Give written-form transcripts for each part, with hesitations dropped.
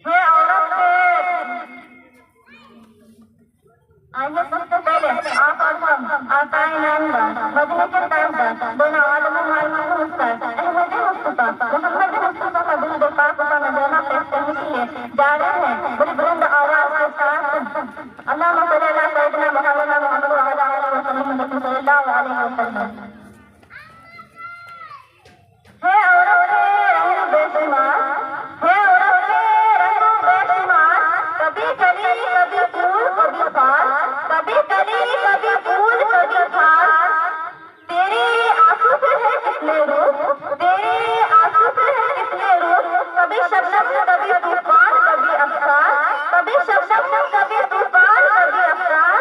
ہے عورت سے آئیے سب سے پہلے آپ اور ہم آقائے نامدار مدنی کے تاجدار دونوں عالم العالمین مستر احمد مصطفیٰ محمد مصطفیٰ کا دل پاک کا نذرانہ پیش کرنے کے لیے جا رہے ہیں بڑی بلند آواز کے ساتھ اللہم صلی علی سیدنا محمد محمد وعلی آلہ وسلم صلی اللہ علیہ وسلم. ہے عورت کے رنگ بے شمار ہے عورت کے رنگ بے شمار کبھی کلی کبھی پھول کبھی پھال کبھی کلی کبھی پھول کبھی پھال تیری آنکھوں سے ہے کتنے روپ تیری آنکھوں سے ہے کتنے روپ کبھی شبنم کبھی طوفان کبھی افسار کبھی شبنم کبھی طوفان کبھی افسار.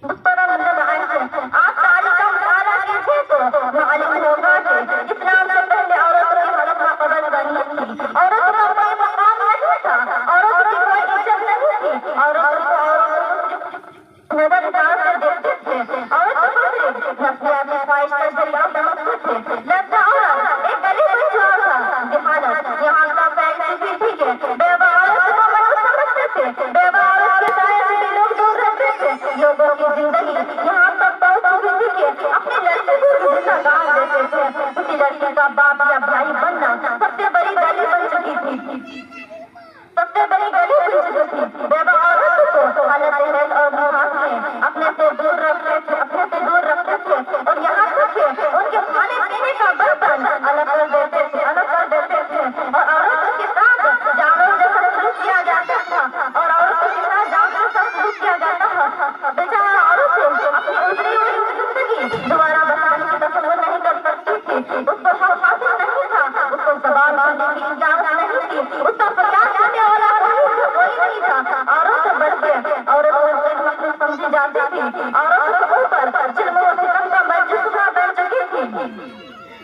محترم نظرائن سے آپ تعلیم کا مطالعہ کیجیے تو معلوم ہوگا کہ اسلام سے پہلے عورت کی حالت ناقابل بنی تھی. عورت کا کوئی مقام نہیں تھا عورت کی کوئی عزت نہیں تھی عورت کو نظر انداز سے دیکھتے تھے عورت کو نفسیاتی خواہش کا ذریعہ سمجھتے تھے. لگتا عورت ایک گلی میں جوار تھا جہالت یہاں کا پھیل چکی تھی کہ بیوہ عورت کو ملوث سمجھتے تھے بیوہ عورت کے سائے سے بھی لوگ دور رہتے تھے. لوگوں کی زندگی یہاں تک پہنچ چکی تھی کہ اپنی لڑکی کو زندہ گان دیتے تھے. کسی لڑکی کا باپ یا بھائی بننا سب سے بڑی گلی بن چکی تھی سب سے بڑی گلی بن چکی تھی. بیوہ عورت کو حالت حیض اور نفاس میں اپنے سے دور رکھتے تھے اور یہاں تک کہ ان کے کھانے پینے کا برتن الگ کر دیتے تھے اور عورتوں کے ساتھ جانوروں جیسا سلوک کیا جاتا تھا اور عورتوں کے ساتھ جانوروں جیسا سلوک کیا جاتا تھا. بیچارہ عورت اپنی اتری ہوئی زندگی دوبارہ بتانے کی تصور نہیں کر سکتی تھی. اس کو حق حاصل نہیں تھا اس کو زبان بولنے کی اجازت نہیں تھی اس کا فریاد کرنے والا کوئی نہیں تھا. عورت سے بڑھ کے عورت ایک مخلوق سمجھی جاتی تھی. عورت کے اوپر ظلم و ستم کا مجسمہ بن چکی تھی.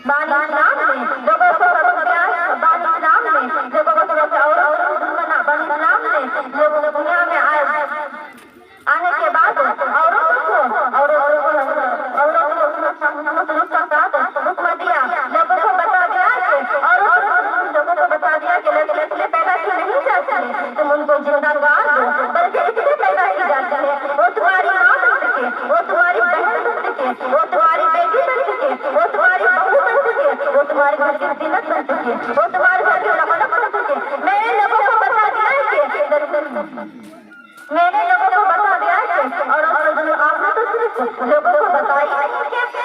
بانی اسلام نے لوگوں کو سبق دیا بانی اسلام نے لوگوں کو سبق دیا اور بانی اسلام نے لوگوں کو دنیا میں آنے کے بعد عورتوں کو سلوک کا ساتھ حکم دیا. لوگوں کو بتا دیا کہ لڑکیاں پیدا کی نہیں جاتی تم ان کو زندہ گان دو بلکہ اس لیے پیدا کی جاتی ہے وہ تمہاری ماں بن سکے وہ تمہاری بہن بن سکے وہ تمہاری بیٹی بن سکے وہ تمہاری بہو بن سکے وہ تمہارے گھر کی زینت بن سکے وہ تمہارے گھر کی رونق بن سکے. میں نے لوگوں کو بتا دیا کہ اور آپ نے تو صرف لوگوں کو بتائی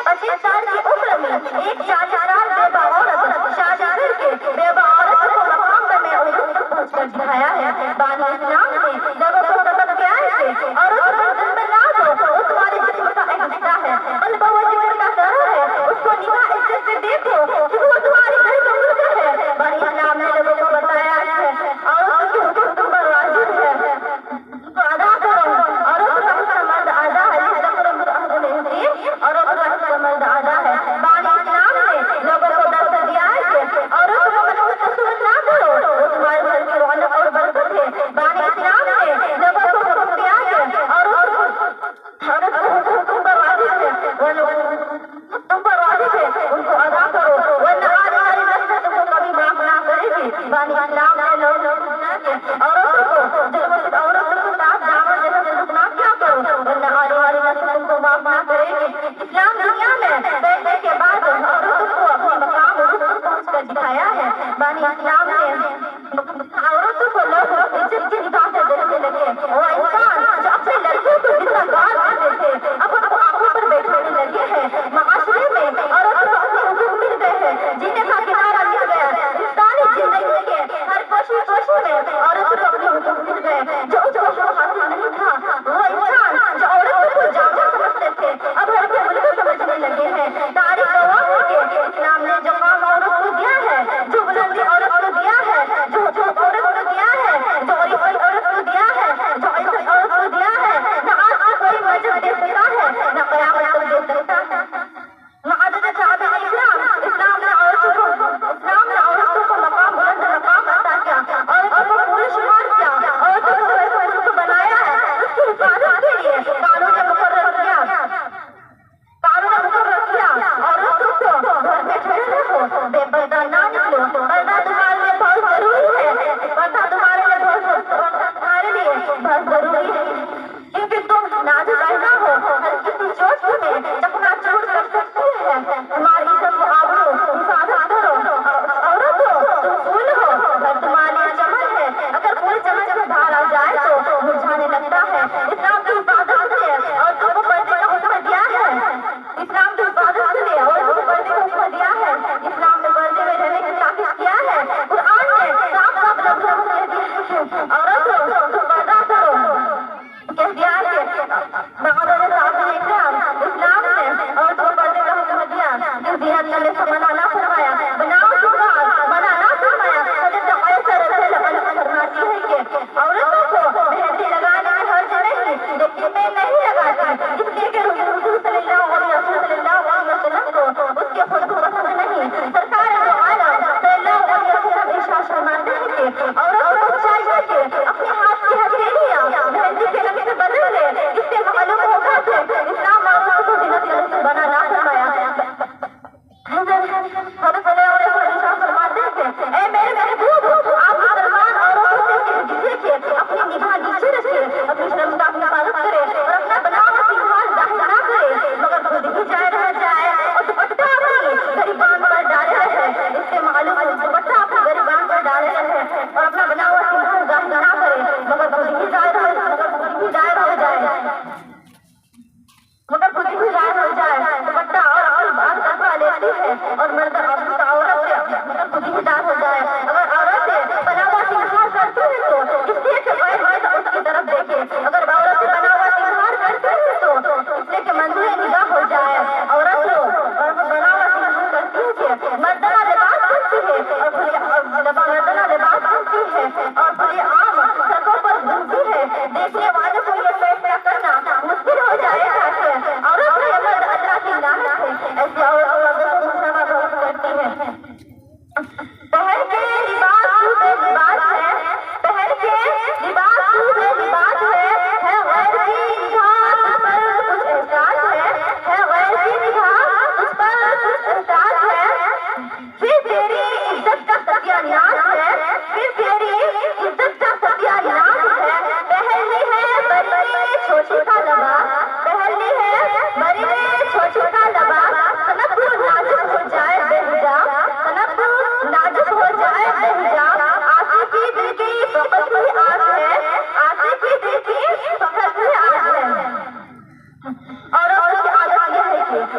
25 سال کی عمر میں ایک شاہجہاں بیوہ عورت شاہجہاں کے بیوہ عورت کو مقام میں عورت تک پہنچ کر دکھایا ہے. بانی اسلام نے لوگوں کو سبق دیا ہے کہ عورت کو ظلم نہ دو وہ تمہارے جسم کا ایک حصہ ہے بلکہ وہ جسم کا سر ہے اس کو نگاہ عزت سے دیکھو کہ وہ تمہاری گھر کا مرکز ہے. بانی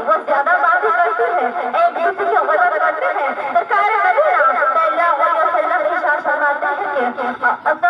وہ زیادہ باتیں کرتی ہے، ایک دوسرے کی غیبت کرتے ہیں۔ سرکار مدینہ صلی اللہ علیہ وسلم ارشاد فرماتے ہیں کہ